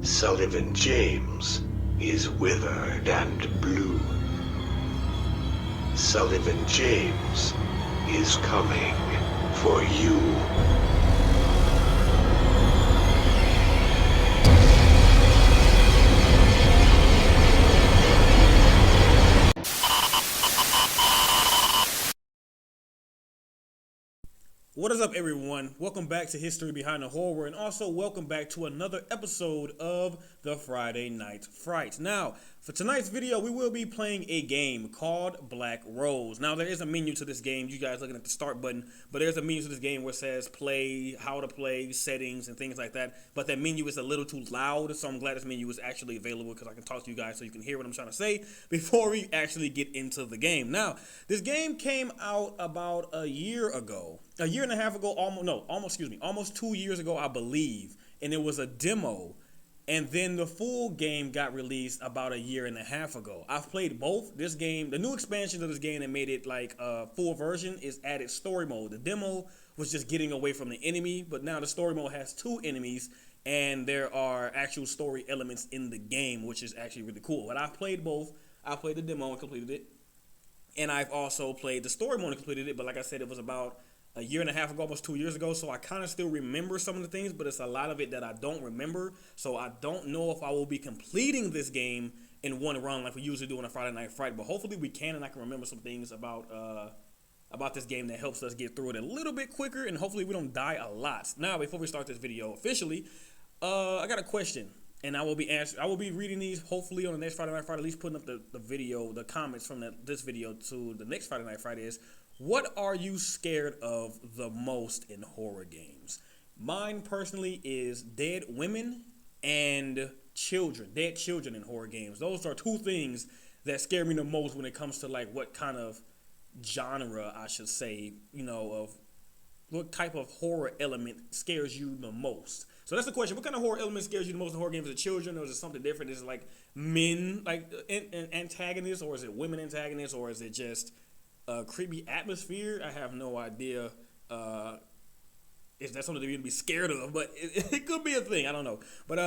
Sullivan James is withered and blue. Sullivan James is coming for you. What is up, everyone? Welcome back to History Behind the Horror, and also welcome back to another episode of the Friday Night Fright. Now, for tonight's video, we will be playing a game called Black Rose. Now, there is a menu to this game. You guys looking at the start button, but there's a menu to this game where it says play, how to play, settings, and things like that. But that menu is a little too loud, so I'm glad this menu is actually available because I can talk to you guys so you can hear what I'm trying to say before we actually get into the game. Now, this game came out about a year ago. A year and a half ago, almost 2 years ago, I believe. And it was a demo. And then the full game got released about a year and a half ago. I've played both. This game, the new expansion of this game that made it like a full version is added story mode. The demo was just getting away from the enemy, but now the story mode has two enemies and there are actual story elements in the game, which is actually really cool. But I've played both. I played the demo and completed it. And I've also played the story mode and completed it, but like I said, it was about a year and a half ago, almost 2 years ago, so I kind of still remember some of the things, but it's a lot of it that I don't remember, so I don't know if I will be completing this game in one run like we usually do on a Friday Night Fright, but hopefully we can, and I can remember some things about this game that helps us get through it a little bit quicker, and hopefully we don't die a lot. Now, before we start this video officially, I got a question, and I will be reading these hopefully on the next Friday Night Fright, at least putting up the comments from this video to the next Friday Night Fright is, what are you scared of the most in horror games? Mine personally is dead women and children. Dead children in horror games. Those are two things that scare me the most when it comes to like what kind of genre, I should say, of what type of horror element scares you the most. So that's the question. What kind of horror element scares you the most in horror games? Is it children, or is it something different? Is it like men, like antagonists, or is it women antagonists, or is it just creepy atmosphere? I have no idea if that's something to be scared of, but it could be a thing. I don't know. But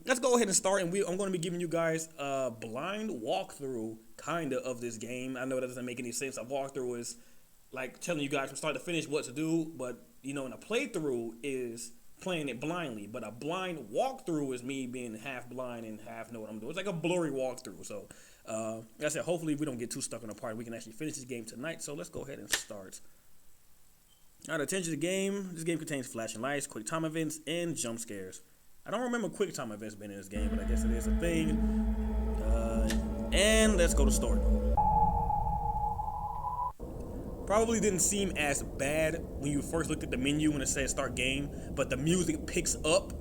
let's go ahead and start, and I'm going to be giving you guys a blind walkthrough, kind of this game. I know that doesn't make any sense. A walkthrough is like telling you guys from start to finish what to do, but in a playthrough is playing it blindly, but a blind walkthrough is me being half blind and half know what I'm doing. It's like a blurry walkthrough. So like I said, hopefully we don't get too stuck on the part. We can actually finish this game tonight. So let's go ahead and start. All right, attention to the game. This game contains flashing lights, quick time events, and jump scares. I don't remember quick time events being in this game, but I guess it is a thing. And let's go to story mode. Probably didn't seem as bad when you first looked at the menu when it said start game, but the music picks up,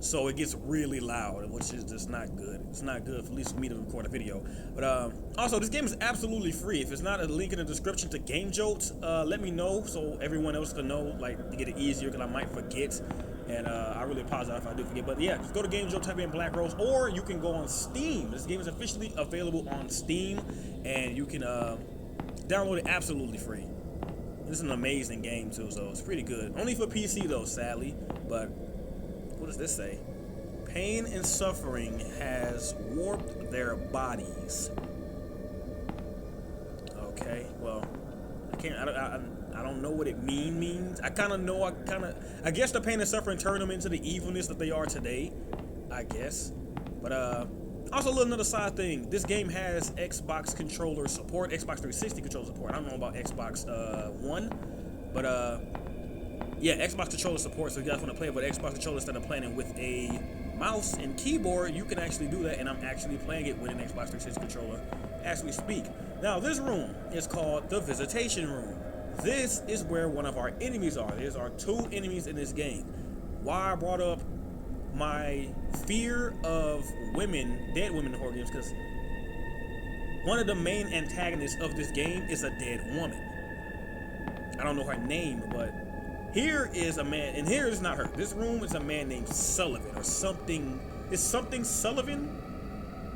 so it gets really loud, which is just not good. It's not good, at least for me to record a video. But also, this game is absolutely free. If it's not a link in the description to Game Jolt, let me know so everyone else can know, like, to get it easier, because I might forget. And I really apologize if I do forget. But yeah, just go to Game Jolt, type in Black Rose, or you can go on Steam. This game is officially available on Steam, and you can download it absolutely free. This is an amazing game too, so it's pretty good. Only for PC though, sadly. But what does this say? Pain and suffering has warped their bodies. Okay, well, I don't know what it means. I guess the pain and suffering turned them into the evilness that they are today, I guess. But also, a little another side thing. This game has Xbox controller support, Xbox 360 controller support. I don't know about Xbox One, but yeah, Xbox controller support. So if you guys want to play with Xbox controller instead of playing it with a mouse and keyboard, you can actually do that. And I'm actually playing it with an Xbox 360 controller as we speak. Now, this room is called the Visitation Room. This is where one of our enemies are. There are two enemies in this game. Why I brought up my fear of dead women in horror games, because one of the main antagonists of this game is a dead woman. I don't know her name, but here is a man, and here is not her. This room is a man named Sullivan or something. Is something Sullivan?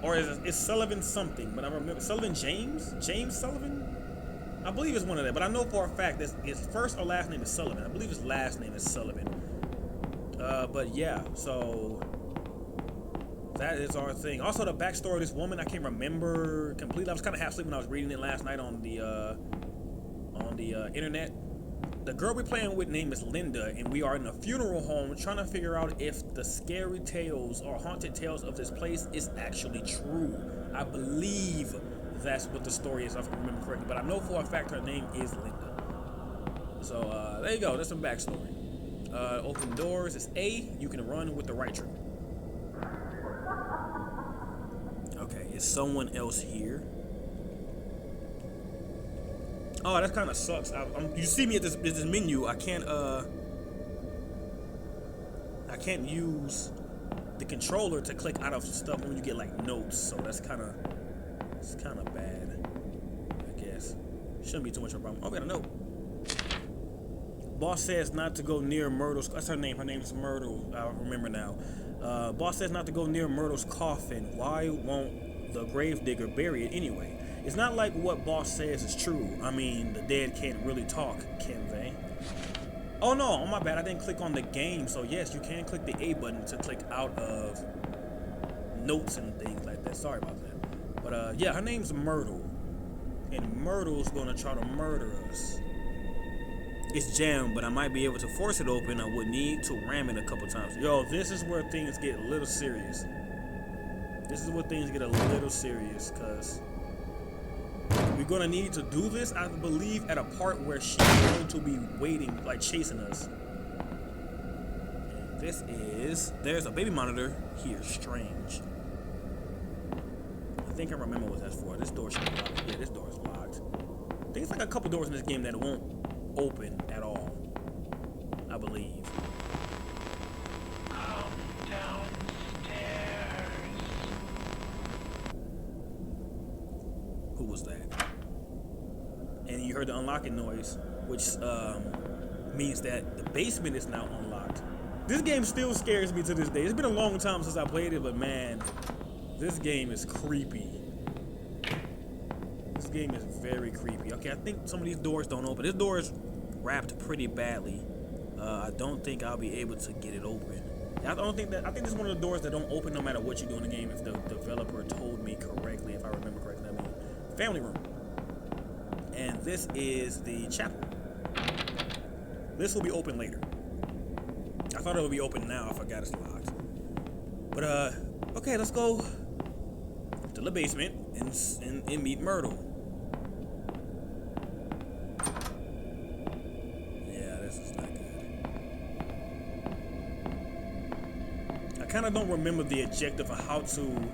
Or is Sullivan something? But I remember Sullivan James Sullivan? I believe it's one of them, but I know for a fact that his first or last name is Sullivan. I believe his last name is Sullivan. But yeah, so That is our thing. Also, the backstory of this woman, I can't remember completely. I was kind of half asleep when I was reading it last night on the internet. The girl we're playing with name is Linda, and we are in a funeral home trying to figure out if the scary tales or haunted tales of this place is actually true. I believe that's what the story is, if I remember correctly, but I know for a fact her name is Linda. So there you go. That's some backstory. Open doors is A. You can run with the right trigger. Okay, is someone else here? Oh, that kind of sucks. You see me at this menu. I can't use the controller to click out of stuff when you get like notes. So it's kind of bad, I guess. Shouldn't be too much of a problem. Oh, we got a note. Boss says not to go near Myrtle's. That's her name. Her name is Myrtle. I remember now. Boss says not to go near Myrtle's coffin. Why won't the gravedigger bury it anyway? It's not like what Boss says is true. I mean, the dead can't really talk, can they? Oh no, oh my bad. I didn't click on the game. So yes, you can click the A button to click out of notes and things like that. Sorry about that. But yeah, her name's Myrtle, and Myrtle's gonna try to murder us. It's jammed, but I might be able to force it open. I would need to ram it a couple times. Yo, this is where things get a little serious. This is where things get a little serious, because we're gonna need to do this, I believe, at a part where she's going to be waiting, like chasing us. And there's a baby monitor here. Strange. I think I remember what that's for. This door should be locked. Yeah, this door is locked. I think it's like a couple doors in this game that won't open at all, I believe. Come downstairs. Who was that? And you heard the unlocking noise, which means that the basement is now unlocked. This game still scares me to this day. It's been a long time since I played it, but man, this game is creepy. This game is very creepy. Okay, I think some of these doors don't open. This door is wrapped pretty badly. I don't think I'll be able to get it open. I think this is one of the doors that don't open no matter what you do in the game, if the developer told me correctly, if I remember correctly. I mean, family room. And this is the chapel. This will be open later. I thought it would be open now. I forgot it's locked. But okay, let's go to the basement and meet Myrtle. Yeah, this is not good. I kind of don't remember the objective of how to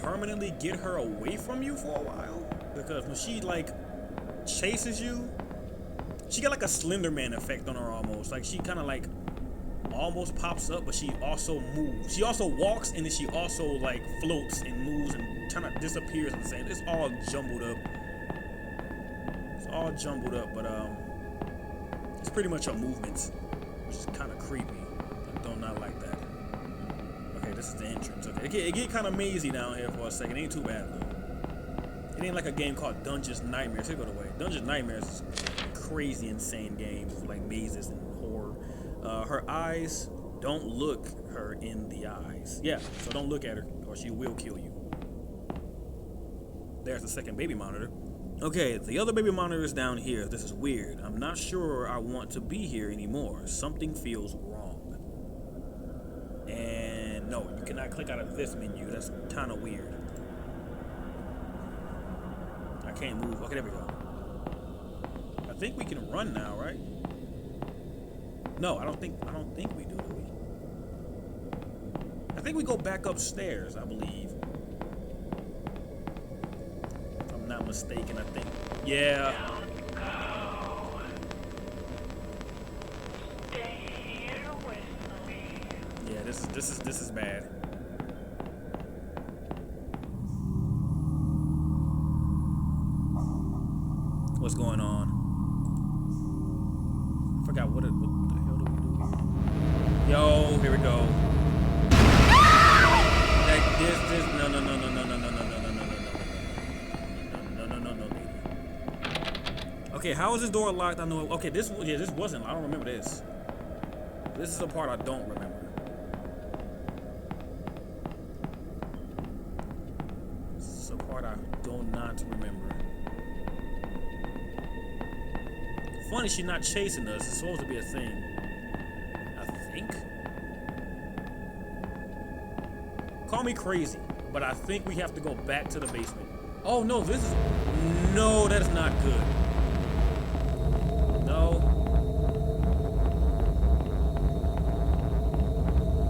permanently get her away from you for a while, because when she like chases you, she got like a Slender Man effect on her almost. Like she kind of like almost pops up, but she also moves. She also walks, and then she also like floats and moves and kind of disappears at the same. It's all jumbled up. It's all jumbled up, but it's pretty much her movements, which is kind of creepy. I do not like that. Okay, this is the entrance. Okay, it get kind of mazy down here for a second. It ain't too bad though. It ain't like a game called Dungeons Nightmares. Here go the way. Dungeons Nightmares is a crazy, insane game with like mazes and horror. Her eyes, don't look her in the eyes. Yeah, so don't look at her or she will kill you. There's the second baby monitor. Okay, the other baby monitor is down here. This is weird. I'm not sure I want to be here anymore. Something feels wrong. And no, you cannot click out of this menu. That's kind of weird. I can't move. Okay, there we go. I think we can run now, right? No, I don't think we do we? I think we go back upstairs, I believe. If I'm not mistaken, I think. Yeah. Yeah, this is bad. What's going on? I forgot what the hell do we do here? Yo, here we go. Like this, no. Okay, how is this door locked? I know. Okay, this wasn't. I don't remember this. This is the part I don't remember. the part I do not remember. Funny, she's not chasing us. It's supposed to be a thing. I think. Call me crazy, but I think we have to go back to the basement. Oh no, this is... No, that's not good. No.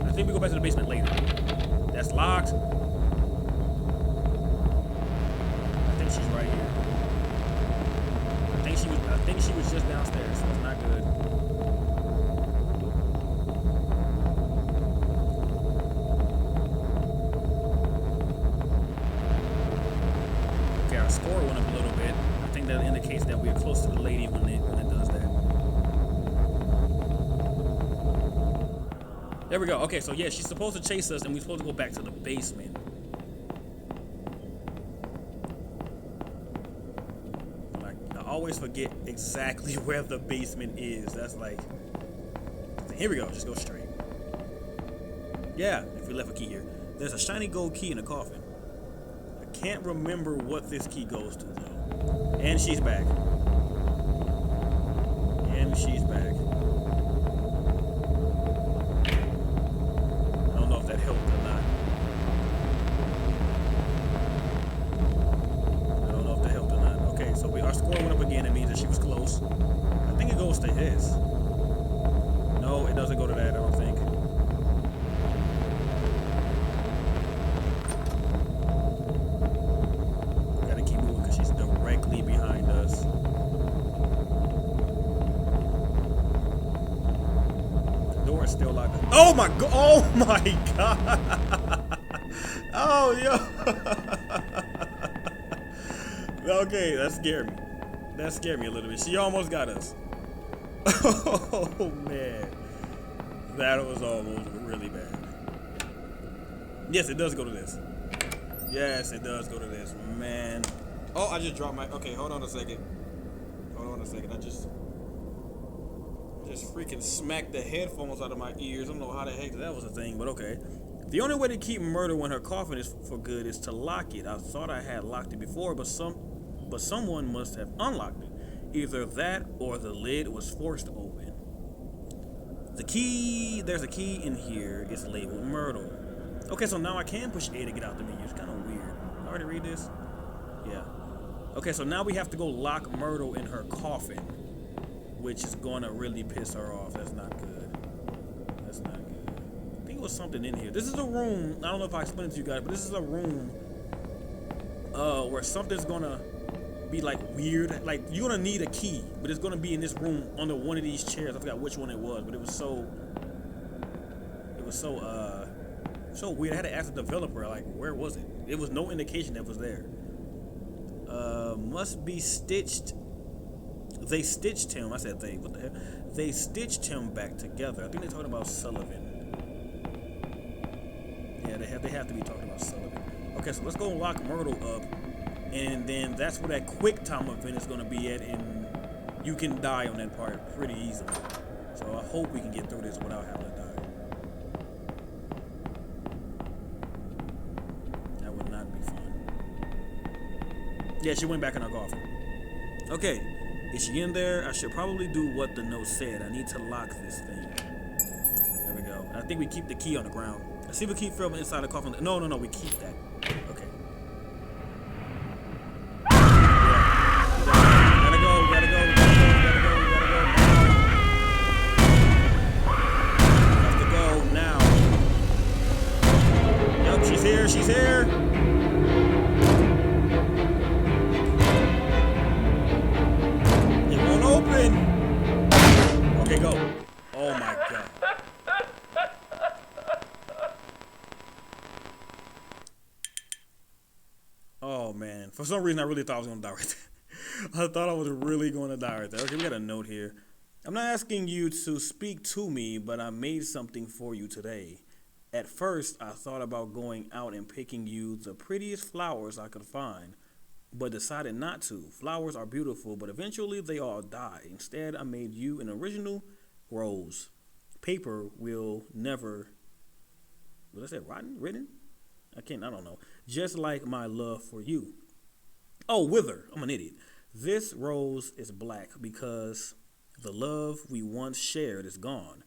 I think we go back to the basement later. That's locked. I think she's right here. I think she was just downstairs, so it's not good. Okay, our score went up a little bit. I think that indicates that we are close to the lady when it does that. There we go. Okay, so yeah, she's supposed to chase us, and we're supposed to go back to the basement. I always forget exactly where the basement is. That's like... Here we go. Just go straight. Yeah, if we left a key here. There's a shiny gold key in a coffin. I can't remember what this key goes to, though. And she's back. And she's back. I don't know if that helped or not. I don't know if that helped or not. Okay, so our score went up again. It means that she was close. I think it goes to his. No, it doesn't go to that, I don't think. Gotta keep moving because she's directly behind us. The door is still locked. Oh my god! Oh my god! Oh, yo! Okay, that scared me. That scared me a little bit. She almost got us. Oh man, that was almost really bad. Yes, it does go to this. Yes, it does go to this, man. Oh, I just dropped my... Okay, hold on a second. Hold on a second. I just freaking smacked the headphones out of my ears. I don't know how the heck that was a thing, but okay. The only way to keep Myrtle when her coffin is for good is to lock it. I thought I had locked it before, but someone must have unlocked it. Either that or the lid was forced open. The key, there's a key in here. It's labeled Myrtle. Okay, so now I can push A to get out the menu. It's kind of weird. I already read this? Yeah. Okay, so now we have to go lock Myrtle in her coffin, which is going to really piss her off. That's not good. That's not good. I think it was something in here. This is a room. I don't know if I explained it to you guys, but this is a room where something's going to be like weird. Like, you're gonna need a key, but it's gonna be in this room under one of these chairs. I forgot which one it was, but it was so weird. I had to ask the developer, like, where was it? It was no indication that it was there. Must be stitched. They stitched him. I said they. What the hell? They stitched him back together. I think they're talking about Sullivan. Yeah, they have to be talking about Sullivan. Okay, so let's go lock Myrtle up. And then that's where that quick time event is going to be at, and you can die on that part pretty easily. So I hope we can get through this without having to die. That would not be fun. Yeah, she went back in her coffin. Okay, is she in there? I should probably do what the note said. I need to lock this thing. There we go. I think we keep the key on the ground. I see we keep from inside the coffin. No, we keep that. Okay. She's here. It won't open. Okay, go. Oh my god. Oh man. For some reason I really thought I was gonna die right there. I thought I was really gonna die right there. Okay, we got a note here. I'm not asking you to speak to me, but I made something for you today. At first, I thought about going out and picking you the prettiest flowers I could find, but decided not to. Flowers are beautiful, but eventually they all die. Instead, I made you an original rose. Paper will never... What did I say? Rotten? Written? I don't know. Just like my love for you. Oh, wither. I'm an idiot. This rose is black because the love we once shared is gone.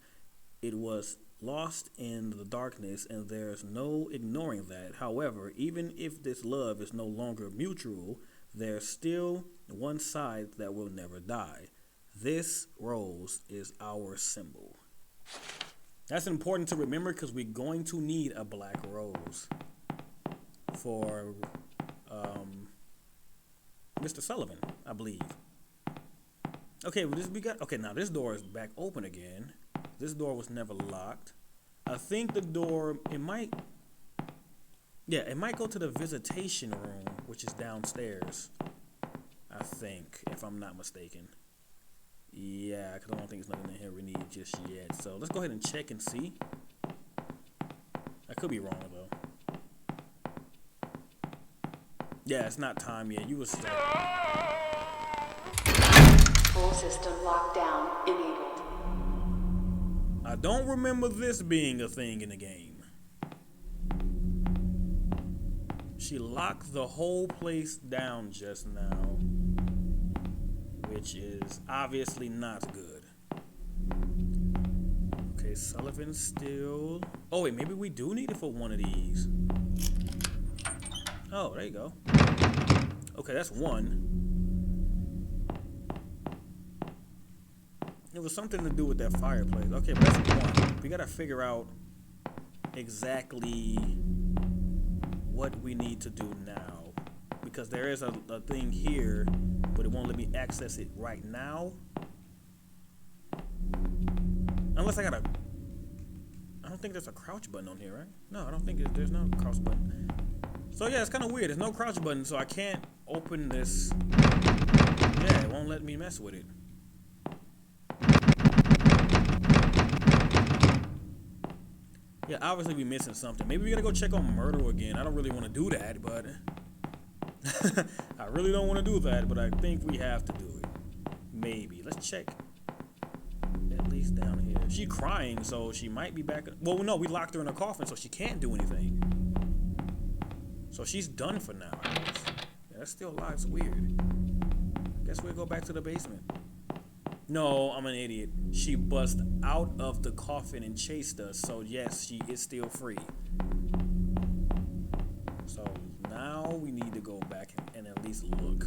It was lost in the darkness, and there's no ignoring that. However, even if this love is no longer mutual, there's still one side that will never die. This rose is our symbol. That's important to remember because we're going to need a black rose for Mr. Sullivan, I believe. Okay, now this door is back open again. This door was never locked. I think the door, it might go to the visitation room, which is downstairs. I think, if I'm not mistaken. Yeah, because I don't think there's nothing in here we need just yet. So let's go ahead and check and see. I could be wrong though. Yeah, it's not time yet. You was stuck. Full system lockdown enabled. I don't remember this being a thing in the game. She locked the whole place down just now, which is obviously not good. Okay, Sullivan still. Oh wait, maybe we do need it for one of these. Oh, there you go. Okay, that's one. It was something to do with that fireplace. Okay, but that's one. We gotta figure out exactly what we need to do now. Because there is a thing here, but it won't let me access it right now. Unless I don't think there's a crouch button on here, right? No, I don't think there's no crouch button. So yeah, it's kind of weird. There's no crouch button, so I can't open this. Yeah, it won't let me mess with it. Yeah, obviously we missing something. Maybe we gotta go check on Myrtle again. I don't really want to do that, but I really don't want to do that, but I think we have to do it. Maybe. Let's check. At least down here. She's crying, so she might be back. Well, no, we locked her in a coffin, so she can't do anything. So she's done for now, I guess. Yeah, that's still alive. It's weird. I guess we'll go back to the basement. No, I'm an idiot. She bust out of the coffin and chased us, so yes, she is still free. So now we need to go back and at least look.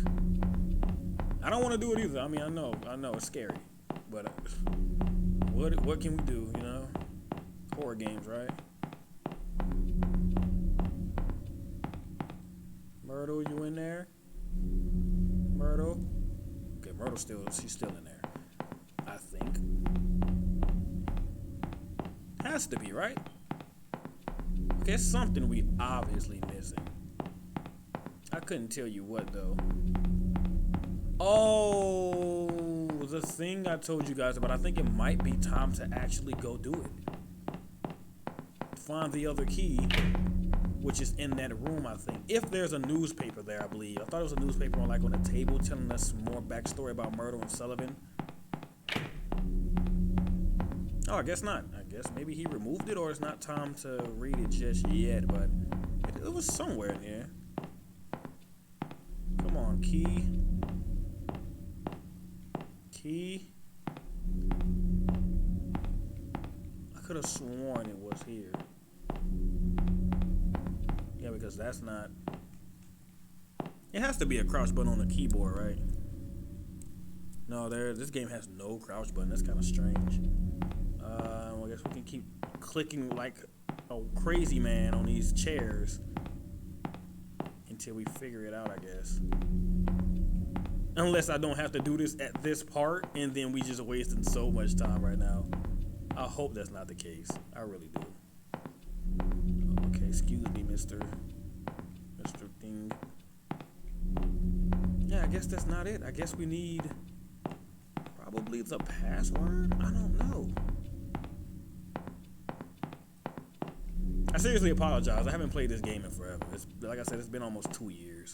I don't want to do it either. I mean, I know it's scary, but what can we do, you know? Horror games, right? Myrtle, you in there? Myrtle? Okay, she's still in there. I think. Has to be, right? Okay, it's something we obviously missing. I couldn't tell you what though. Oh, the thing I told you guys about. I think it might be time to actually go do it. Find the other key, which is in that room, I think. If there's a newspaper there, I believe. I thought it was a newspaper on a table telling us more backstory about Myrtle and Sullivan. Oh, I guess not. I guess maybe he removed it, or it's not time to read it just yet, but it was somewhere in here. Come on, key. Key. I could have sworn it was here. Yeah, because that's not. It has to be a crouch button on the keyboard, right? No, this game has no crouch button. That's kind of strange. I guess we can keep clicking like a crazy man on these chairs until we figure it out, I guess. Unless I don't have to do this at this part, and then we just wasting so much time right now. I hope that's not the case. I really do. Okay, excuse me, Mr. Thing. Yeah, I guess that's not it. I guess we need probably the password? I don't know. I seriously apologize. I haven't played this game in forever. Like I said, it's been almost 2 years.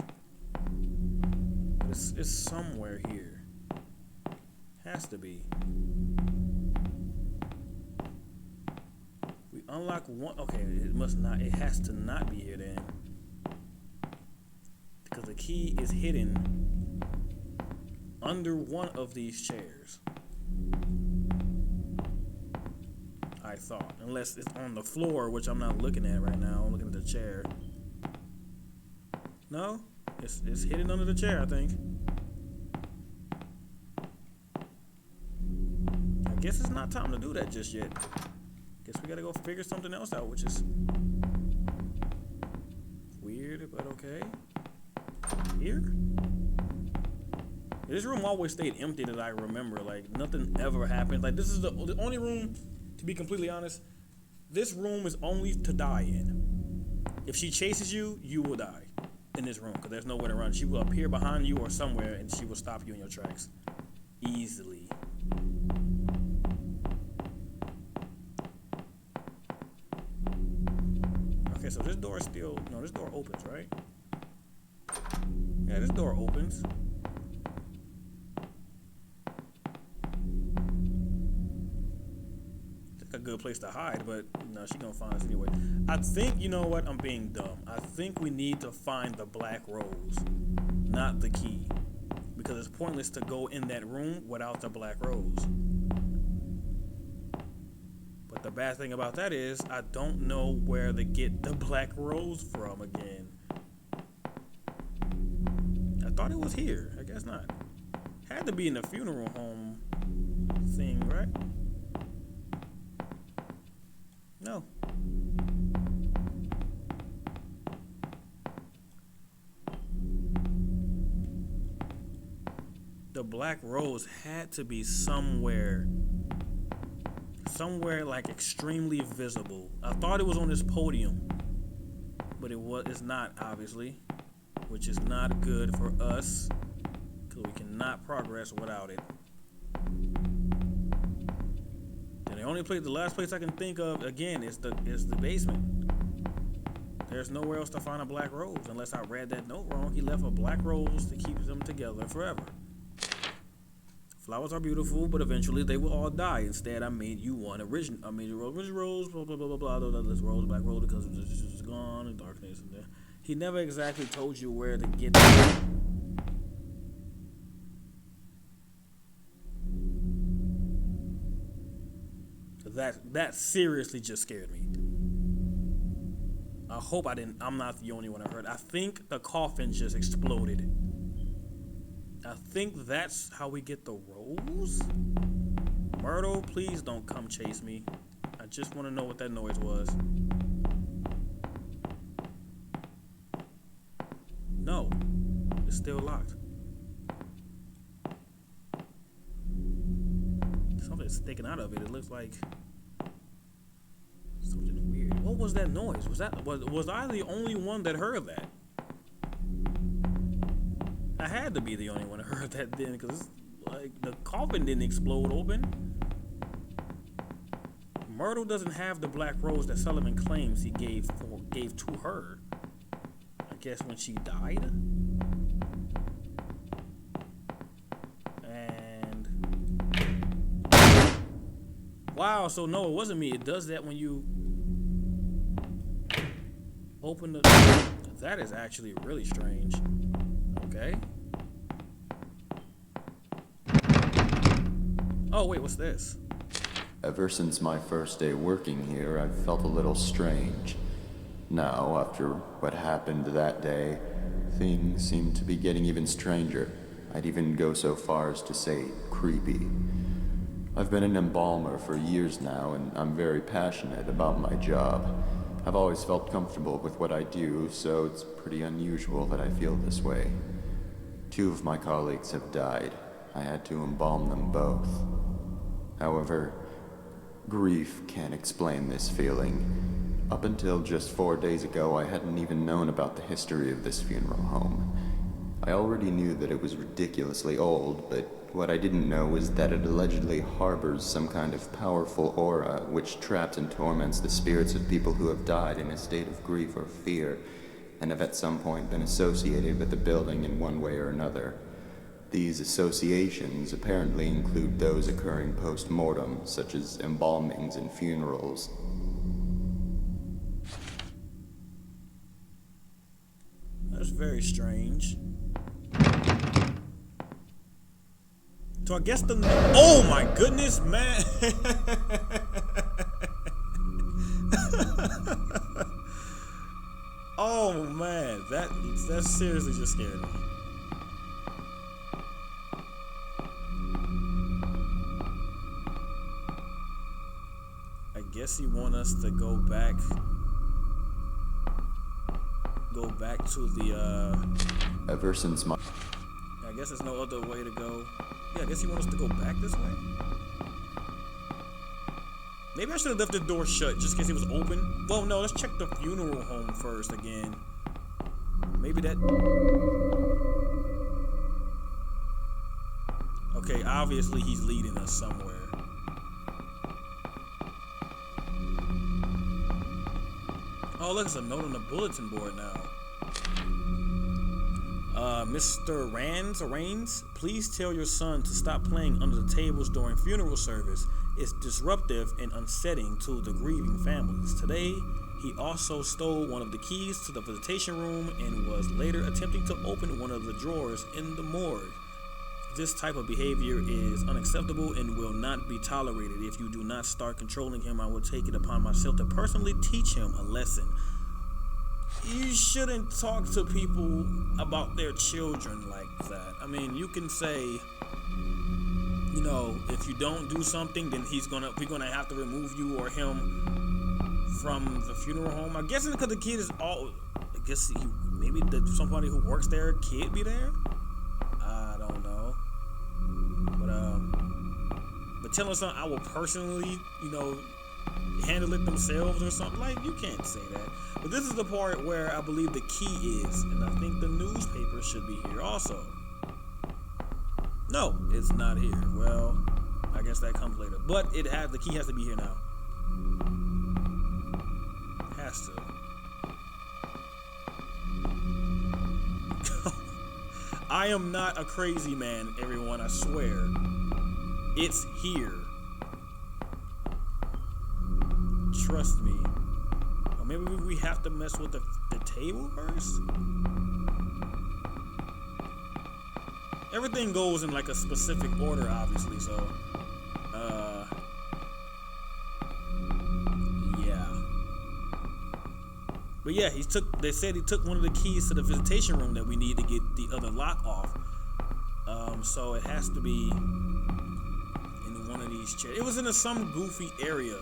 But it's somewhere here. Has to be. We unlock one. Okay, it must not. It has to not be here then, because the key is hidden under one of these chairs. I thought, unless it's on the floor, which I'm not looking at right now. I'm looking at the chair. No, it's hidden under the chair, I think. I guess it's not time to do that just yet. Guess we gotta go figure something else out, which is weird, but okay. Here? This room always stayed empty that I remember. Like, nothing ever happened. Like, this is the only room, to be completely honest, this room is only to die in. If she chases you, you will die in this room, because there's nowhere to run. She will appear behind you or somewhere, and she will stop you in your tracks. Easily. Okay, so this door is still... No, this door opens, right? Yeah, this door opens. A good place to hide, but no, she gonna find us anyway. I think, you know what, I'm being dumb. I think we need to find the black rose, not the key, because it's pointless to go in that room without the black rose. But the bad thing about that is I don't know where to get the black rose from again. I thought it was here. I guess not. Had to be in the funeral home thing, right? No. The black rose had to be somewhere like extremely visible. I thought it was on this podium, but it's not, obviously, which is not good for us, because we cannot progress without it. The last place I can think of again is the basement. There's nowhere else to find a black rose unless I read that note wrong. He left a black rose to keep them together forever. Flowers are beautiful, but eventually they will all die. Instead, I made you one original. I made you original rose, blah blah blah blah blah. This rose, black rose, because it's just gone in darkness. And he never exactly told you where to get it. That seriously just scared me. I hope I'm not the only one I heard. I think the coffin just exploded. I think that's how we get the rose. Myrtle, please don't come chase me. I just want to know what that noise was. No, it's still locked. Something's sticking out of it. It looks like something weird. What was that noise? Was I the only one that heard that? I had to be the only one that heard that then, because like the coffin didn't explode open. Myrtle doesn't have the black rose that Sullivan claims he gave to her. I guess when she died. And wow, so no, it wasn't me. It does that when you open the... That is actually really strange. Okay. Oh, wait, what's this? Ever since my first day working here, I've felt a little strange. Now, after what happened that day, things seem to be getting even stranger. I'd even go so far as to say creepy. I've been an embalmer for years now, and I'm very passionate about my job. I've always felt comfortable with what I do, so it's pretty unusual that I feel this way. 2 of my colleagues have died. I had to embalm them both. However, grief can't explain this feeling. Up until just 4 days ago, I hadn't even known about the history of this funeral home. I already knew that it was ridiculously old, but what I didn't know was that it allegedly harbors some kind of powerful aura which traps and torments the spirits of people who have died in a state of grief or fear, and have at some point been associated with the building in one way or another. These associations apparently include those occurring post-mortem, such as embalmings and funerals. That's very strange. So I guess oh my goodness, man. Oh man, that seriously just scared me. I guess he want us to go back to the Ever since my I guess there's no other way to go. Yeah, I guess he wants us to go back this way. Maybe I should have left the door shut just in case it was open. Well, no, let's check the funeral home first again. Maybe that... Okay, obviously he's leading us somewhere. Oh, look, there's a note on the bulletin board now. Mr. Rains, please tell your son to stop playing under the tables during funeral service. It's disruptive and unsettling to the grieving families. Today, he also stole one of the keys to the visitation room and was later attempting to open one of the drawers in the morgue. This type of behavior is unacceptable and will not be tolerated. If you do not start controlling him, I will take it upon myself to personally teach him a lesson. You shouldn't talk to people about their children like that. I mean, you can say, you know, if you don't do something, then we're gonna have to remove you or him from the funeral home. I'm guessing because the kid is maybe somebody who works there kid be there. I don't know, but telling someone I will personally, you know, handle it themselves or something, like, you can't say that. But this is the part where I believe the key is, and I think the newspaper should be here also. No, it's not here. Well, I guess that comes later. But the key has to be here now. Has to. I am not a crazy man, everyone, I swear. It's here. Trust me. Or maybe we have to mess with the table first? Everything goes in like a specific order, obviously, so yeah. But yeah, they said he took one of the keys to the visitation room that we need to get the other lock off. So it has to be in one of these chairs. It was in some goofy area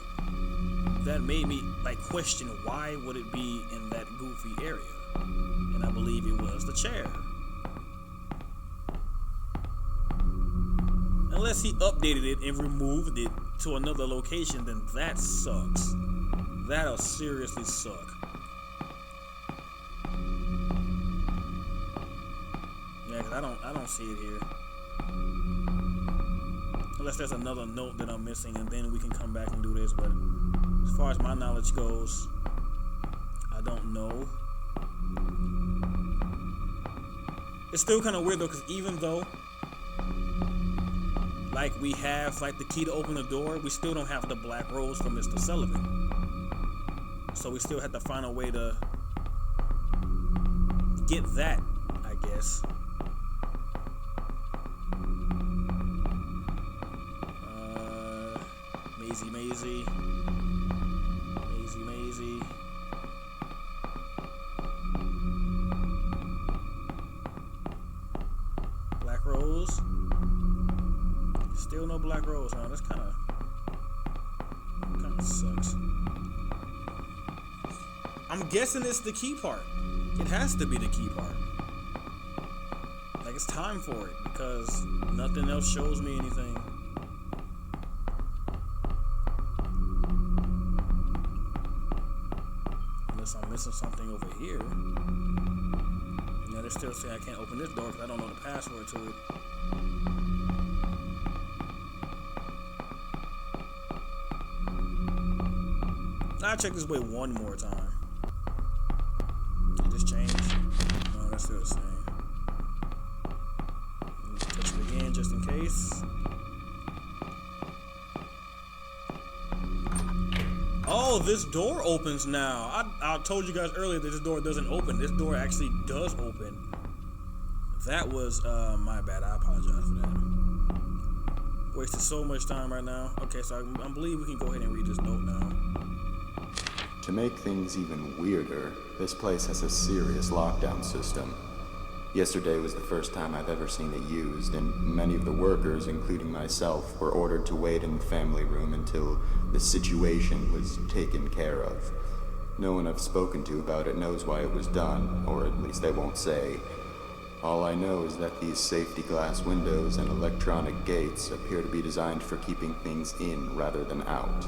that made me like question why would it be in that goofy area, and I believe it was the chair. Unless he updated it and removed it to another location, then that sucks. That'll seriously suck. Yeah, cause I don't see it here. Unless there's another note that I'm missing, and then we can come back and do this. But as far as my knowledge goes, I don't know. It's still kind of weird though, because even though like we have like the key to open the door, we still don't have the black rose from Mr. Sullivan. So we still have to find a way to get that, I guess. Maisie. Black rose. Still no black rose, huh? That's kind of sucks. I'm guessing it's the key part. It has to be the key part. Like, it's time for it because nothing else shows me anything. Unless I'm missing something over here. Yeah, they're still saying I can't open this door because I don't know the password to it. I'll check this way one more time. Did this change? No, that's still the same. Touch it again just in case. Oh, this door opens now. I told you guys earlier that this door doesn't open. This door actually does open. That was my bad. I apologize for that. Wasted so much time right now. Okay, so I believe we can go ahead and read this note now. To make things even weirder, this place has a serious lockdown system. Yesterday was the first time I've ever seen it used, and many of the workers, including myself, were ordered to wait in the family room until the situation was taken care of. No one I've spoken to about it knows why it was done, or at least they won't say. All I know is that these safety glass windows and electronic gates appear to be designed for keeping things in rather than out.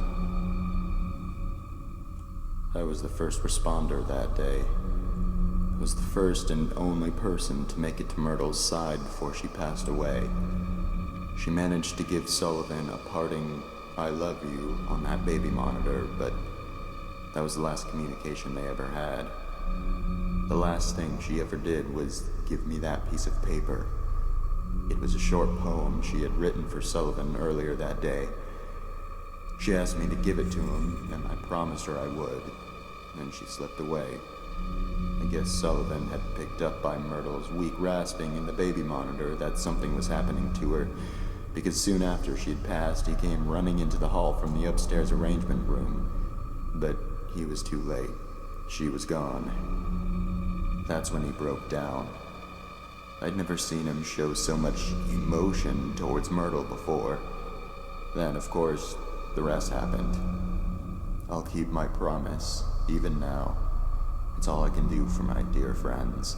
I was the first responder that day. I was the first and only person to make it to Myrtle's side before she passed away. She managed to give Sullivan a parting "I love you" on that baby monitor, but that was the last communication they ever had. The last thing she ever did was give me that piece of paper. It was a short poem she had written for Sullivan earlier that day. She asked me to give it to him, and I promised her I would. Then she slipped away. I guess Sullivan had picked up by Myrtle's weak rasping in the baby monitor that something was happening to her, because soon after she'd passed, he came running into the hall from the upstairs arrangement room. But he was too late. She was gone. That's when he broke down. I'd never seen him show so much emotion towards Myrtle before. Then, of course, the rest happened. I'll keep my promise, even now. It's all I can do for my dear friends.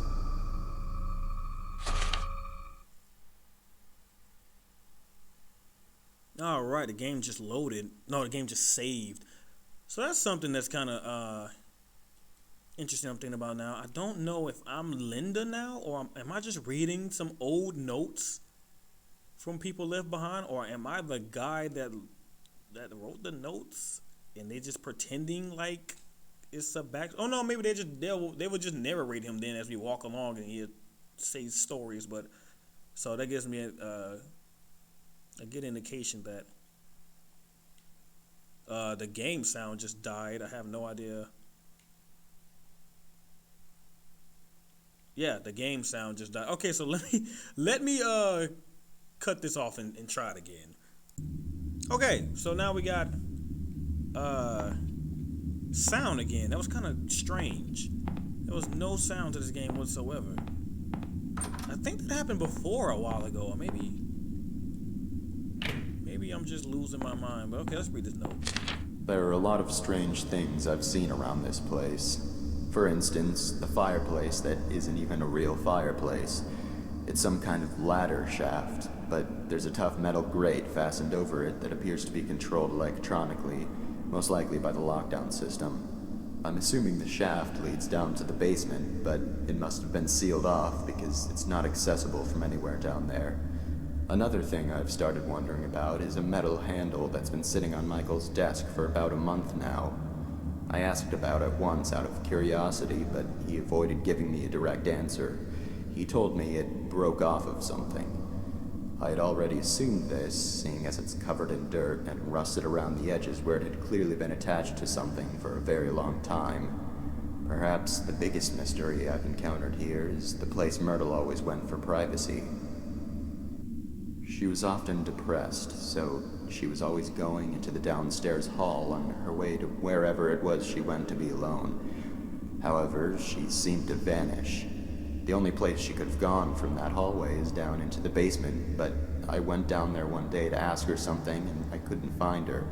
Alright, the game just loaded. No, the game just saved. So that's something that's kind of interesting I'm thinking about now. I don't know if I'm Linda now, or am I just reading some old notes from people left behind, or am I the guy that wrote the notes and they just pretending like it's a back. Oh no, maybe they would just narrate him then as we walk along and he'd say stories. But so that gives me a good indication that the game sound just died. I have no idea. Yeah, the game sound just died. Okay, so let me cut this off and try it again. Okay, so now we got sound again. That was kind of strange. There was no sound to this game whatsoever. I think that happened before a while ago, or maybe I'm just losing my mind. But okay, let's read this note. There are a lot of strange things I've seen around this place. For instance, the fireplace that isn't even a real fireplace. It's some kind of ladder shaft, but there's a tough metal grate fastened over it that appears to be controlled electronically, most likely by the lockdown system. I'm assuming the shaft leads down to the basement, but it must have been sealed off because it's not accessible from anywhere down there. Another thing I've started wondering about is a metal handle that's been sitting on Michael's desk for about a month now. I asked about it once out of curiosity, but he avoided giving me a direct answer. He told me it broke off of something. I had already assumed this, seeing as it's covered in dirt and rusted around the edges where it had clearly been attached to something for a very long time. Perhaps the biggest mystery I've encountered here is the place Myrtle always went for privacy. She was often depressed, so she was always going into the downstairs hall on her way to wherever it was she went to be alone. However, she seemed to vanish. The only place she could have gone from that hallway is down into the basement, but I went down there one day to ask her something and I couldn't find her.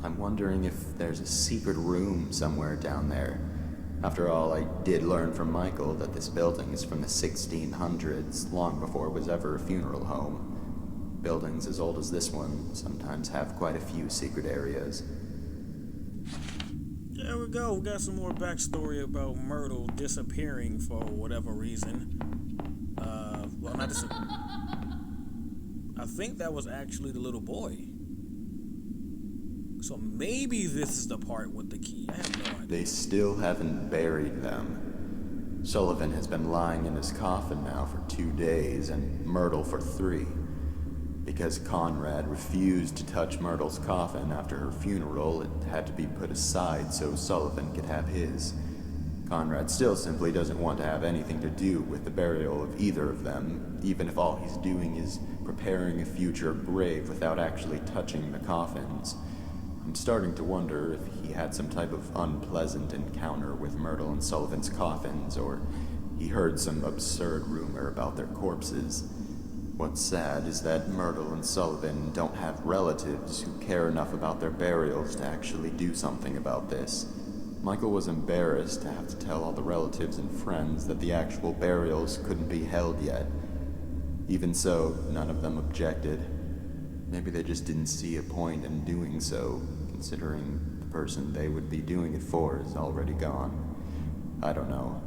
I'm wondering if there's a secret room somewhere down there. After all, I did learn from Michael that this building is from the 1600s, long before it was ever a funeral home. Buildings as old as this one sometimes have quite a few secret areas. There we go. We got some more backstory about Myrtle disappearing for whatever reason. Well, not I think that was actually the little boy. So maybe this is the part with the key. I have no idea. They still haven't buried them. Sullivan has been lying in his coffin now for 2 days, and Myrtle for 3. Because Conrad refused to touch Myrtle's coffin after her funeral, it had to be put aside so Sullivan could have his. Conrad still simply doesn't want to have anything to do with the burial of either of them, even if all he's doing is preparing a future grave without actually touching the coffins. I'm starting to wonder if he had some type of unpleasant encounter with Myrtle and Sullivan's coffins, or he heard some absurd rumor about their corpses. What's sad is that Myrtle and Sullivan don't have relatives who care enough about their burials to actually do something about this. Michael was embarrassed to have to tell all the relatives and friends that the actual burials couldn't be held yet. Even so, none of them objected. Maybe they just didn't see a point in doing so, considering the person they would be doing it for is already gone. I don't know.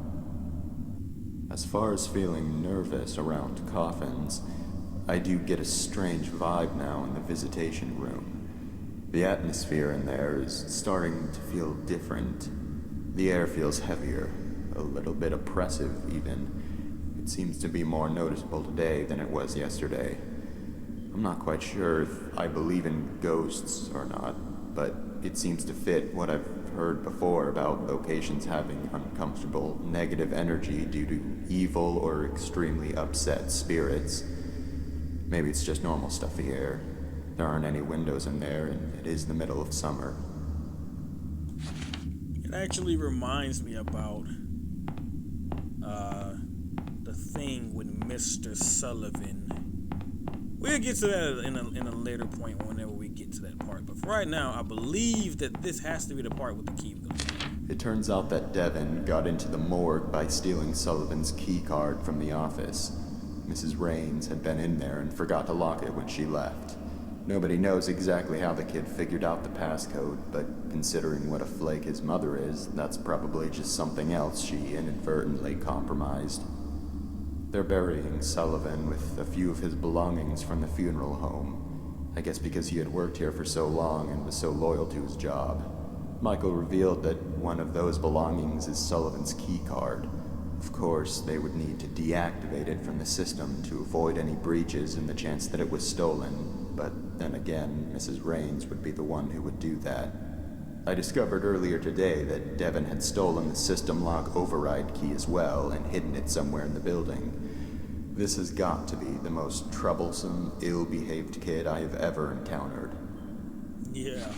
As far as feeling nervous around coffins, I do get a strange vibe now in the visitation room. The atmosphere in there is starting to feel different. The air feels heavier, a little bit oppressive even. It seems to be more noticeable today than it was yesterday. I'm not quite sure if I believe in ghosts or not, but it seems to fit what I've heard before about locations having uncomfortable negative energy due to evil or extremely upset spirits. Maybe it's just normal stuffy air. There aren't any windows in there, and it is the middle of summer. It actually reminds me about the thing with Mr. Sullivan. We'll get to that in a later point whenever we get to that part. But for right now, I believe that this has to be the part with the key. It turns out that Devin got into the morgue by stealing Sullivan's key card from the office. Mrs. Raines had been in there and forgot to lock it when she left. Nobody knows exactly how the kid figured out the passcode, but considering what a flake his mother is, that's probably just something else she inadvertently compromised. They're burying Sullivan with a few of his belongings from the funeral home. I guess because he had worked here for so long and was so loyal to his job. Michael revealed that one of those belongings is Sullivan's key card. Of course, they would need to deactivate it from the system to avoid any breaches and the chance that it was stolen. But then again, Mrs. Raines would be the one who would do that. I discovered earlier today that Devin had stolen the system lock override key as well and hidden it somewhere in the building. This has got to be the most troublesome, ill-behaved kid I have ever encountered. Yeah.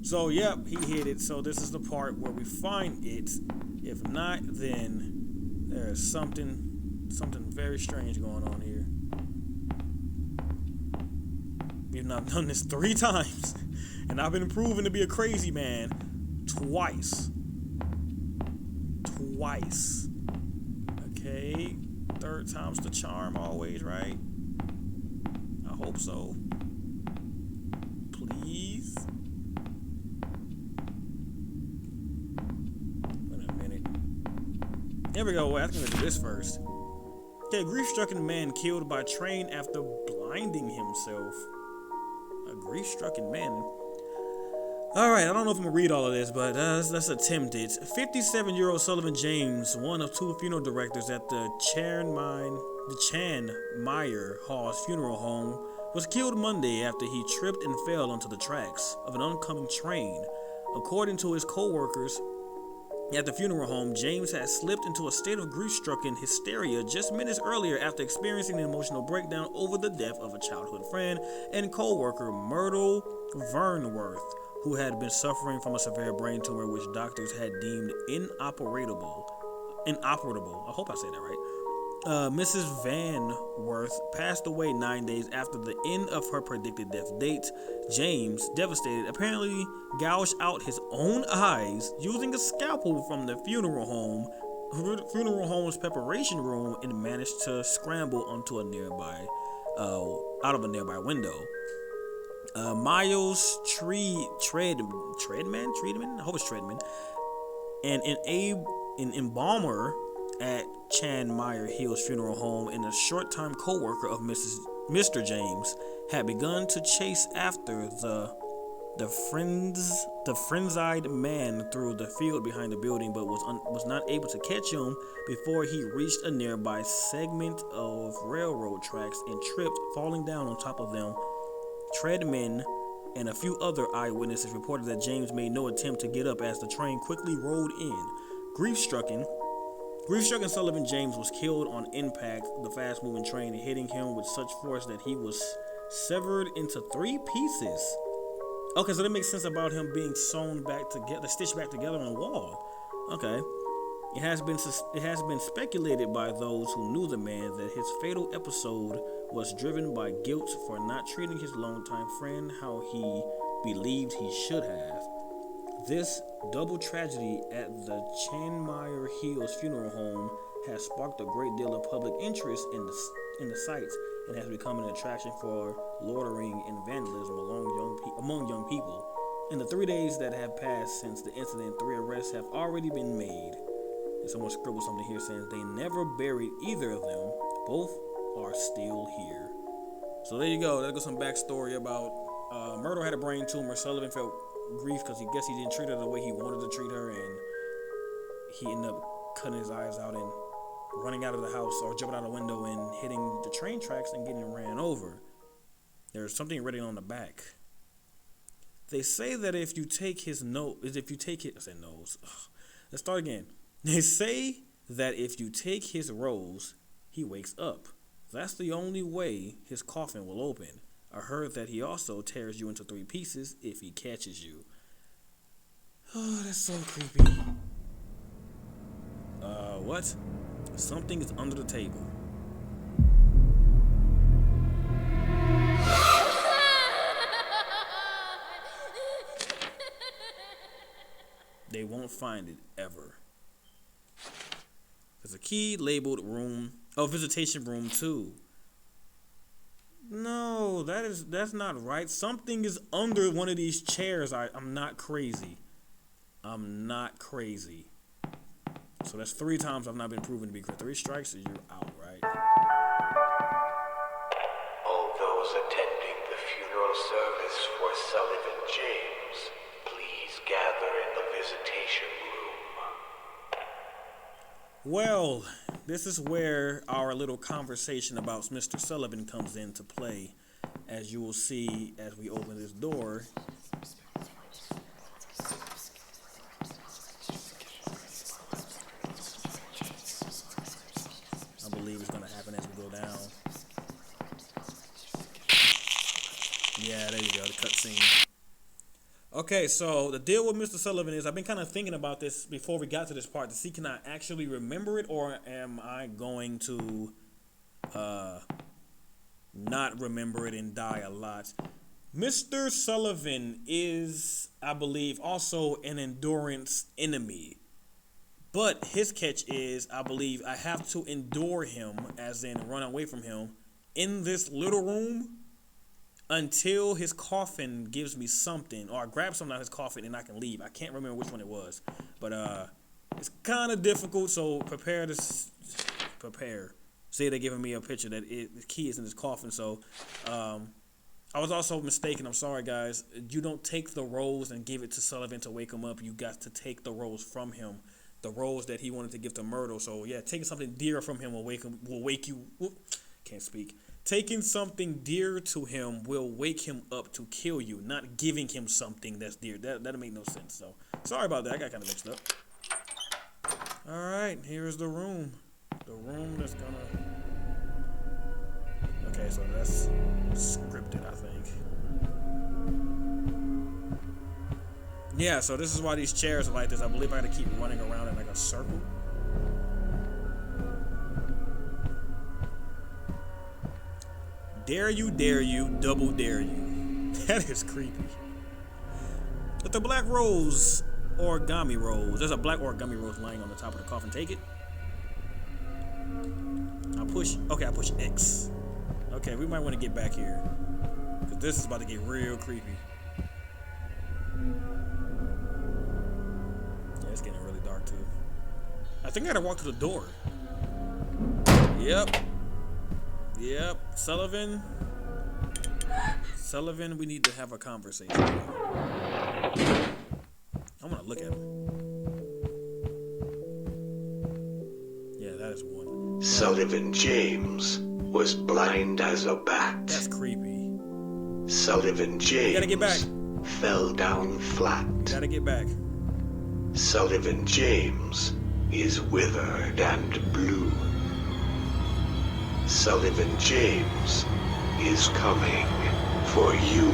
So, yep, he hid it. So this is the part where we find it. If not, then there's something very strange going on here. We've now done this 3 times, and I've been proven to be a crazy man twice. Okay, 3rd time's the charm always, right? I hope so. Please. Wait a minute. Here we go. Wait, I think I'm gonna do this first. Okay, grief-stricken man killed by train after blinding himself. A grief-stricken man. Alright, I don't know if I'm gonna read all of this, but let's attempt it. 57-year-old Sullivan James, one of 2 funeral directors at the Chan Meyer Hall's funeral home, was killed Monday after he tripped and fell onto the tracks of an oncoming train. According to his co-workers at the funeral home, James had slipped into a state of grief-stricken hysteria just minutes earlier after experiencing an emotional breakdown over the death of a childhood friend and co-worker Myrtle Vernworth, who had been suffering from a severe brain tumor which doctors had deemed inoperable. I hope I said that right. Mrs. Vernworth passed away 9 days after the end of her predicted death date. James, devastated, apparently gouged out his own eyes using a scalpel from the funeral home's preparation room, and managed to scramble onto out of a nearby window. Miles Treadman, I hope it's Treadman, and an embalmer at Chan Meyer Hill's funeral home and a short-time co-worker of Mr. James had begun to chase after the The frenzied man through the field behind the building, but was not able to catch him before he reached a nearby segment of railroad tracks and tripped, falling down on top of them. Treadmen and a few other eyewitnesses reported that James made no attempt to get up as the train quickly rolled in. Grief-stricken Sullivan James was killed on impact the fast-moving train, hitting him with such force that he was severed into 3 pieces. Okay, so that makes sense about him being sewn back together, stitched back together on the wall. Okay. It has been speculated by those who knew the man that his fatal episode was driven by guilt for not treating his longtime friend how he believed he should have. This double tragedy at the Chanmeyer Hills Funeral Home has sparked a great deal of public interest in the sites and has become an attraction for loitering and vandalism among young people. In the 3 days that have passed since the incident, 3 arrests have already been made. And someone scribbled something here saying they never buried either of them. Both are still here. So there you go. There goes some backstory about Myrtle had a brain tumor. Sullivan felt grief because he didn't treat her the way he wanted to treat her, and he ended up cutting his eyes out and running out of the house or jumping out a window and hitting the train tracks and getting ran over. There's something written on the back. They say that if you take his nose, let's start again. They say that if you take his rose, he wakes up. That's the only way his coffin will open. I heard that he also tears you into 3 pieces if he catches you. Oh, that's so creepy. What? Something is under the table. They won't find it ever. There's a key labeled visitation room 2. No, that's not right. Something is under one of these chairs. I'm not crazy. So that's 3 times I've not been proven to be correct. 3 strikes and you're out, right? All those attending the funeral service for Sullivan James, please gather in the visitation room. Well, this is where our little conversation about Mr. Sullivan comes into play. As you will see as we open this door. I believe it's going to happen as we go down. Yeah, there you go, the cutscene. Okay, so the deal with Mr. Sullivan is I've been kind of thinking about this before we got to this part to see can I actually remember it or am I going to not remember it and die a lot. Mr. Sullivan is, I believe, also an endurance enemy. But his catch is, I believe, I have to endure him, as in run away from him, in this little room until his coffin gives me something, or I grab something out of his coffin and I can leave. I can't remember which one it was, but it's kind of difficult, so prepare. See, they're giving me a picture that the key is in his coffin, so I was also mistaken. I'm sorry, guys. You don't take the rose and give it to Sullivan to wake him up. You got to take the rose from him, the rose that he wanted to give to Myrtle. So yeah, taking something dear from him will wake you. Can't speak. Taking something dear to him will wake him up to kill you, not giving him something that's dear. That'll make no sense. So sorry about that. I got kind of mixed up. All right, here's the room. The room that's gonna. Okay, so that's scripted, I think. Yeah, so this is why these chairs are like this. I believe I gotta keep running around in like a circle. Dare you, double dare you. That is creepy. With the black rose, origami rose. There's a black origami rose lying on the top of the coffin. Take it. I push X. Okay, we might want to get back here, because this is about to get real creepy. Yeah, it's getting really dark too. I think I gotta walk to the door. Yep. Sullivan. Sullivan, we need to have a conversation. I want to look at him. Yeah, that is one. Sullivan James was blind as a bat. That's creepy. Sullivan James gotta get back. fell down flat. Gotta get back. Sullivan James is withered and blue. Sullivan James is coming for you.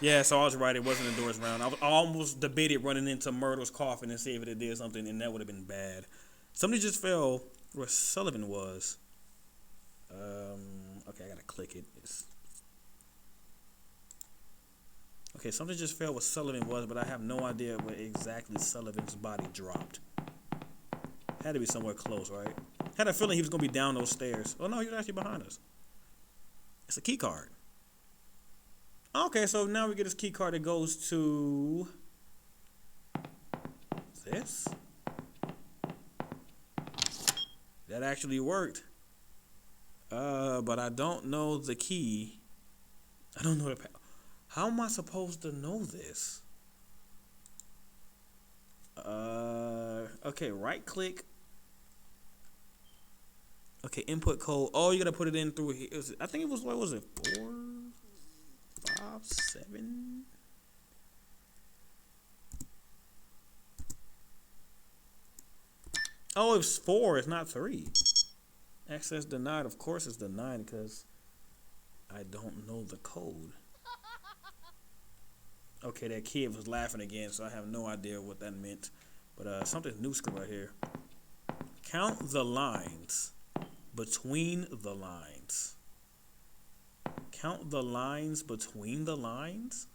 Yeah, so I was right. It wasn't the doors round. I almost debated running into Myrtle's coffin and see if it did something, and that would have been bad. Somebody just fell where Sullivan was. Okay, I gotta click it. Okay, something just fell where Sullivan was, but I have no idea where exactly Sullivan's body dropped. Had to be somewhere close, right? Had a feeling he was gonna be down those stairs. Oh no, he was actually behind us. It's a key card. Okay, so now we get this key card that goes to this. That actually worked. But I don't know the key. I don't know the. How am I supposed to know this? Okay, right click. Okay, input code. Oh, you gotta put it in through here. I think it was, what was it, 4, 5, 7? Oh, it's 4. It's not 3. Access denied. Of course it's denied because I don't know the code. Okay, that kid was laughing again, so I have no idea what that meant. But something new screw right here. Count the lines between the lines. Count the lines between the lines?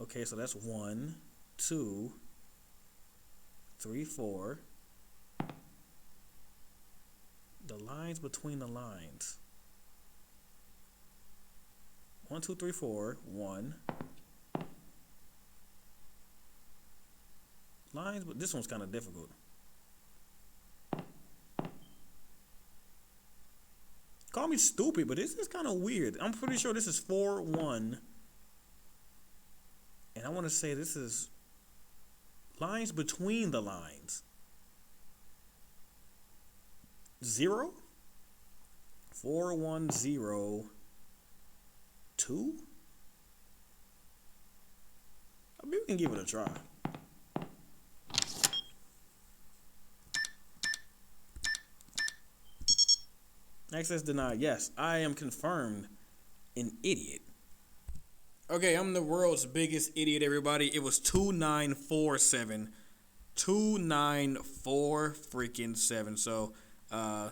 Okay, so that's 1, 2, 3, 4. The lines between the lines. 1, 2, 3, 4. 1. Lines, but this one's kind of difficult. Call me stupid, but this is kind of weird. I'm pretty sure this is 4, 1. And I want to say this is lines between the lines. 0? 4, 1, 0, 2? I mean, we can give it a try. Access denied. Yes, I am confirmed an idiot. Okay, I'm the world's biggest idiot, everybody. It was 2947. 294 freaking 7. So, I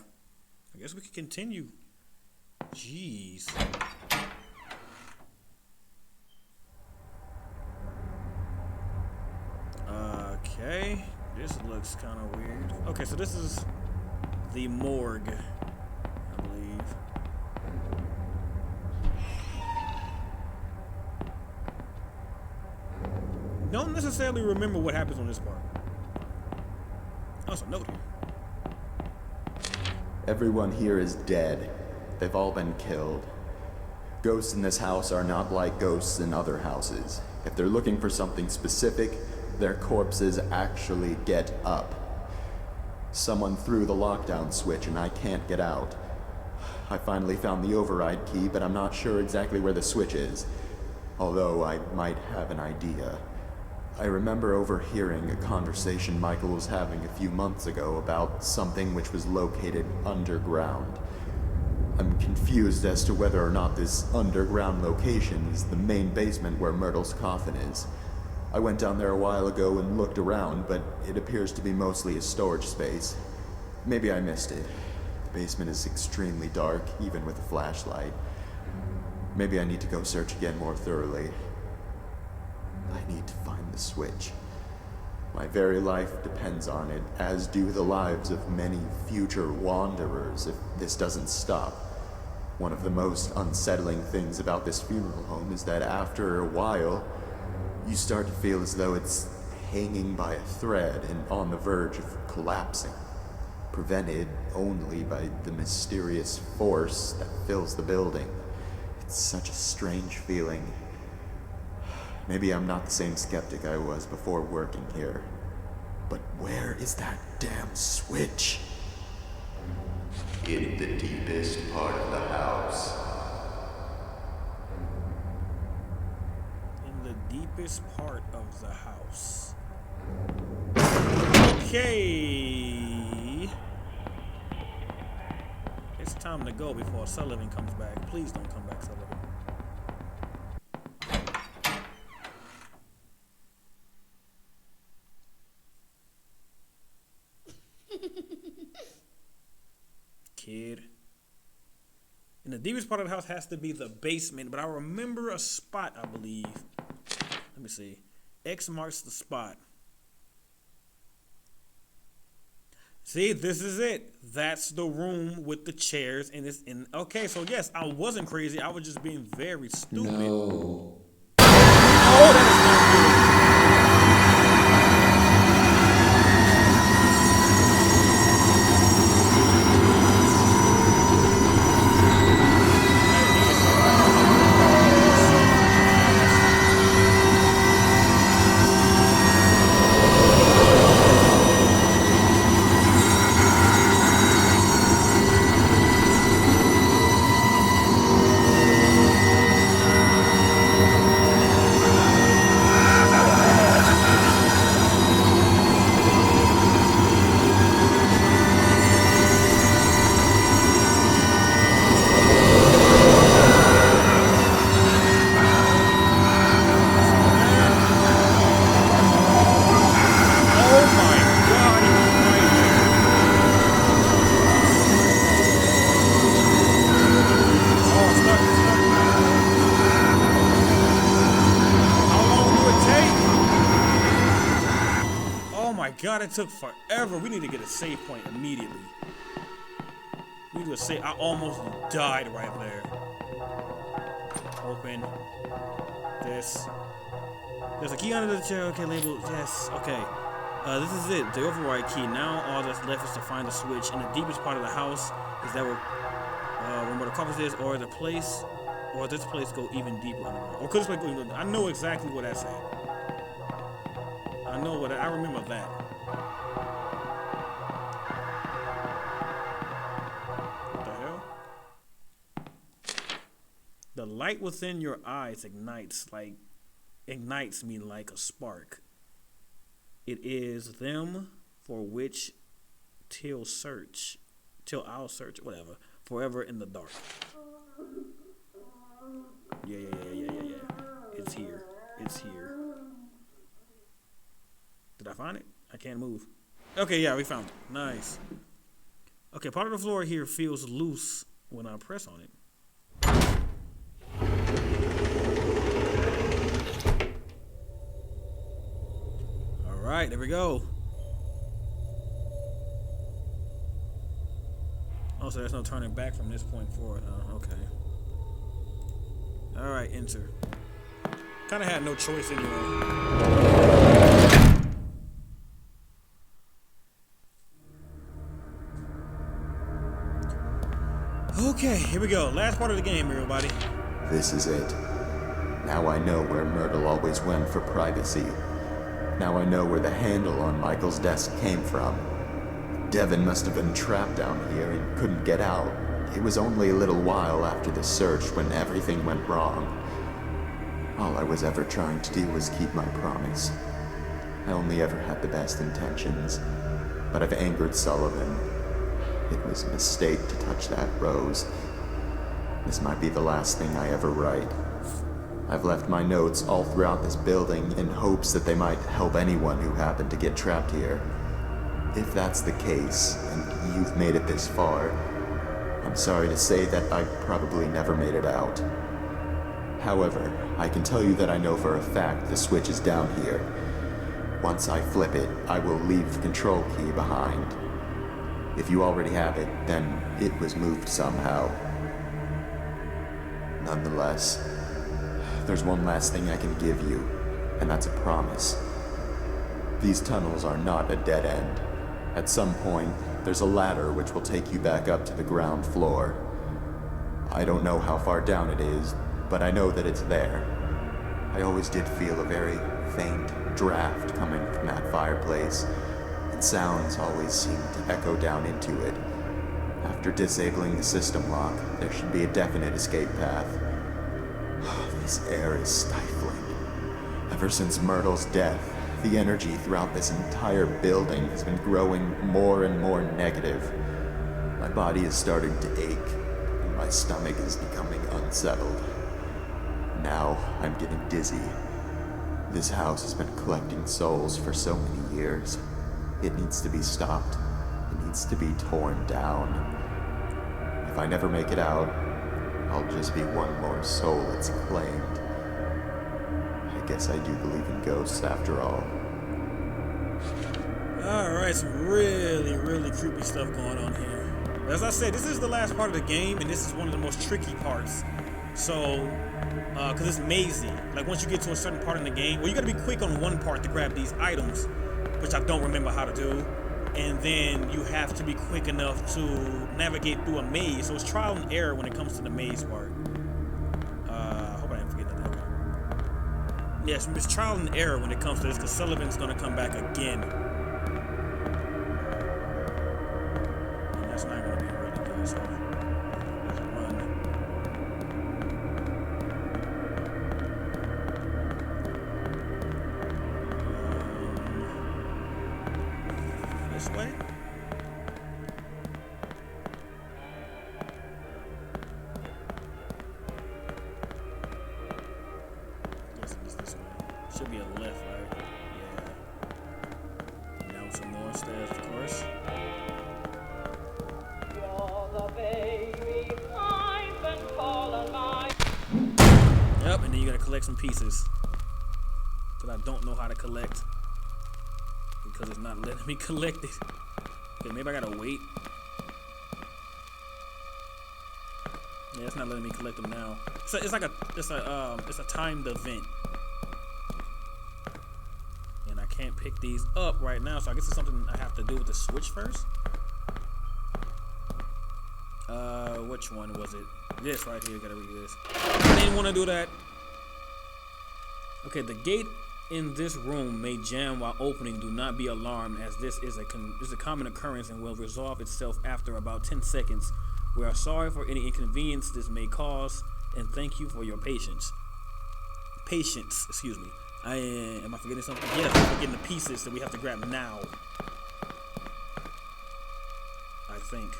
guess we can continue. Jeez. Okay, this looks kind of weird. Okay, so this is the morgue, I believe. Don't necessarily remember what happens on this part. That's a note here. Everyone here is dead. They've all been killed. Ghosts in this house are not like ghosts in other houses. If they're looking for something specific, their corpses actually get up. Someone threw the lockdown switch and I can't get out. I finally found the override key, but I'm not sure exactly where the switch is. Although I might have an idea. I remember overhearing a conversation Michael was having a few months ago about something which was located underground. I'm confused as to whether or not this underground location is the main basement where Myrtle's coffin is. I went down there a while ago and looked around, but it appears to be mostly a storage space. Maybe I missed it. The basement is extremely dark, even with a flashlight. Maybe I need to go search again more thoroughly. I need to find the switch. My very life depends on it, as do the lives of many future wanderers if this doesn't stop. One of the most unsettling things about this funeral home is that after a while, you start to feel as though it's hanging by a thread and on the verge of collapsing, prevented only by the mysterious force that fills the building. It's such a strange feeling. Maybe I'm not the same skeptic I was before working here. But where is that damn switch? In the deepest part of the house. In the deepest part of the house. Okay. It's time to go before Sullivan comes back. Please don't come back, Sullivan. Kid. And the deepest part of the house has to be the basement, but I remember a spot, I believe. Let me see. X marks the spot. See, this is it. That's the room with the chairs, and it's in. Okay, so yes, I wasn't crazy. I was just being very stupid. No. Oh, that is not good. God, it took forever. We need to get a save point immediately. We need to save. I almost died right there. Open this. There's a key under the chair. Okay, labeled yes. Okay. This is it. The override key. Now all that's left is to find the switch in the deepest part of the house. Is that where the coffin is, or the place, or this place go even deeper underground? Or could this place go even? I know exactly what that's at. I know what I remember that. What the hell? The light within your eyes ignites me like a spark. It is them for which till I'll search, whatever, forever in the dark. Yeah. It's here. Did I find it? I can't move. Okay, yeah, we found it. Nice. Okay, part of the floor here feels loose when I press on it. Alright, there we go. Oh, so there's no turning back from this point forward, huh? Okay. Alright, enter. Kinda had no choice anyway. Okay, here we go. Last part of the game, everybody. This is it. Now I know where Myrtle always went for privacy. Now I know where the handle on Michael's desk came from. Devin must have been trapped down here and couldn't get out. It was only a little while after the search when everything went wrong. All I was ever trying to do was keep my promise. I only ever had the best intentions, but I've angered Sullivan. It was a mistake to touch that rose. This might be the last thing I ever write. I've left my notes all throughout this building in hopes that they might help anyone who happened to get trapped here. If that's the case, and you've made it this far, I'm sorry to say that I probably never made it out. However, I can tell you that I know for a fact the switch is down here. Once I flip it, I will leave the control key behind. If you already have it, then it was moved somehow. Nonetheless, there's one last thing I can give you, and that's a promise. These tunnels are not a dead end. At some point, there's a ladder which will take you back up to the ground floor. I don't know how far down it is, but I know that it's there. I always did feel a very faint draft coming from that fireplace, and sounds always seemed to echo down into it. After disabling the system lock, there should be a definite escape path. This air is stifling. Ever since Myrtle's death, the energy throughout this entire building has been growing more and more negative. My body is starting to ache, and my stomach is becoming unsettled. Now I'm getting dizzy. This house has been collecting souls for so many years. It needs to be stopped. It needs to be torn down. If I never make it out, I'll just be one more soul it's claimed. I guess I do believe in ghosts after all. Alright, some really, really creepy stuff going on here. As I said, this is the last part of the game, and this is one of the most tricky parts. So, because it's mazy. Like, once you get to a certain part in the game, well, you gotta be quick on one part to grab these items, which I don't remember how to do. And then you have to be quick enough to navigate through a maze. So it's trial and error when it comes to the maze part. I hope I didn't forget that. Yes, it's trial and error when it comes to this, because Sullivan's gonna come back again. And that's not gonna be really good, so let's run. This way? Guessing it's this way. Should be a left, right? Yeah. Down some more stairs, of course. You're the baby I've been calling my. Yep, and then you gotta collect some pieces that I don't know how to collect because it's not letting me collect it. Okay, maybe I gotta wait. Yeah, it's not letting me collect them now. So it's a timed event, and I can't pick these up right now. So I guess it's something I have to do with the switch first. Which one was it? This right here. Gotta read this. I didn't want to do that. Okay, the gate in this room may jam while opening. Do not be alarmed, as this is a common occurrence and will resolve itself after about 10 seconds. We are sorry for any inconvenience this may cause, and thank you for your patience. Excuse me. Am I forgetting something? Yes, I'm forgetting the pieces that we have to grab now. I think.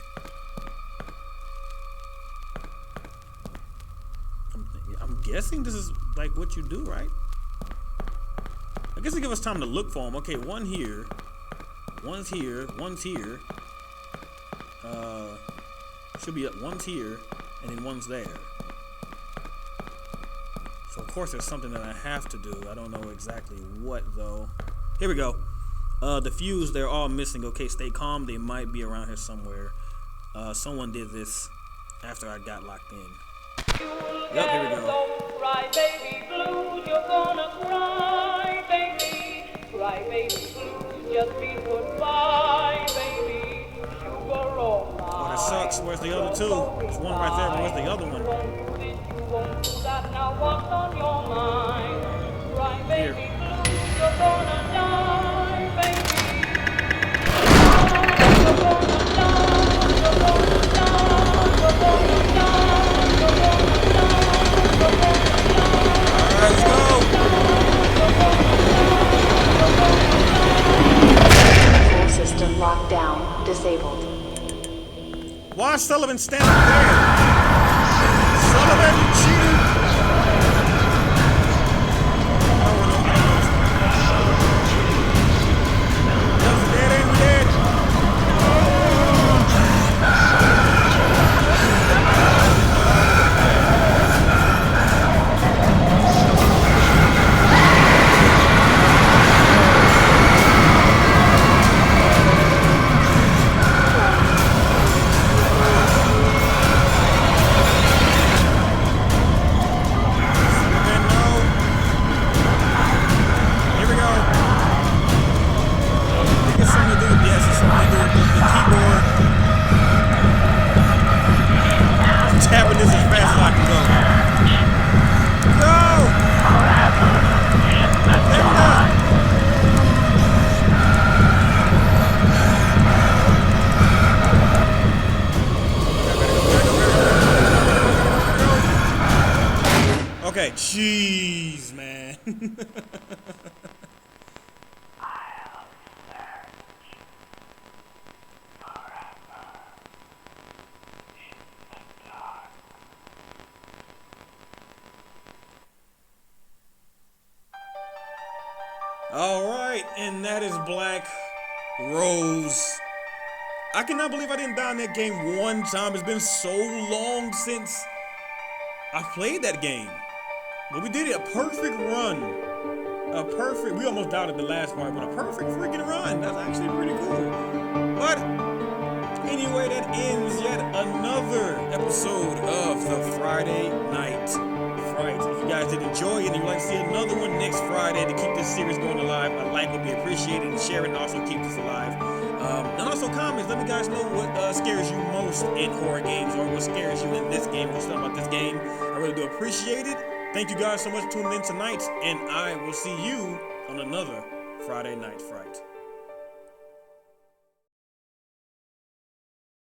I'm guessing this is like what you do, right? I guess it give us time to look for them. Okay, one here, one's here, one's here. Should be one's here, and then one's there. So of course there's something that I have to do. I don't know exactly what though. Here we go. The fuse, they're all missing. Okay, stay calm. They might be around here somewhere. Someone did this after I got locked in. Yep, here we go. Don't cry, baby blues. You're gonna cry, baby. Cry, baby blues. Just be goodbye, baby. Sugar on my. Oh, that sucks. X. Where's the other two? There's one right there, but where's the other one? Here. You're gonna die, baby. Alright, let's go. Full system lockdown disabled. Why is Sullivan standing there? Sullivan, you cheater! That's dead, ain't we dead? Tapping this as fast as I can go. Go! There we go. Okay, jeez, man. Alright, and that is Black Rose. I cannot believe I didn't die in that game one time. It's been so long since I played that game. But we did it, a perfect run. We almost died at the last part, but a perfect freaking run. That's actually pretty cool. But anyway, that ends yet another episode of the Friday Night Fright. If you guys did enjoy it and you'd like to see another one next Friday to keep this series going alive, a like would be appreciated, and sharing also keeps us alive. And also comments, let me guys know what scares you most in horror games, or what scares you in this game, what's about this game. I really do appreciate it. Thank you guys so much for tuning in tonight, and I will see you on another Friday Night Fright.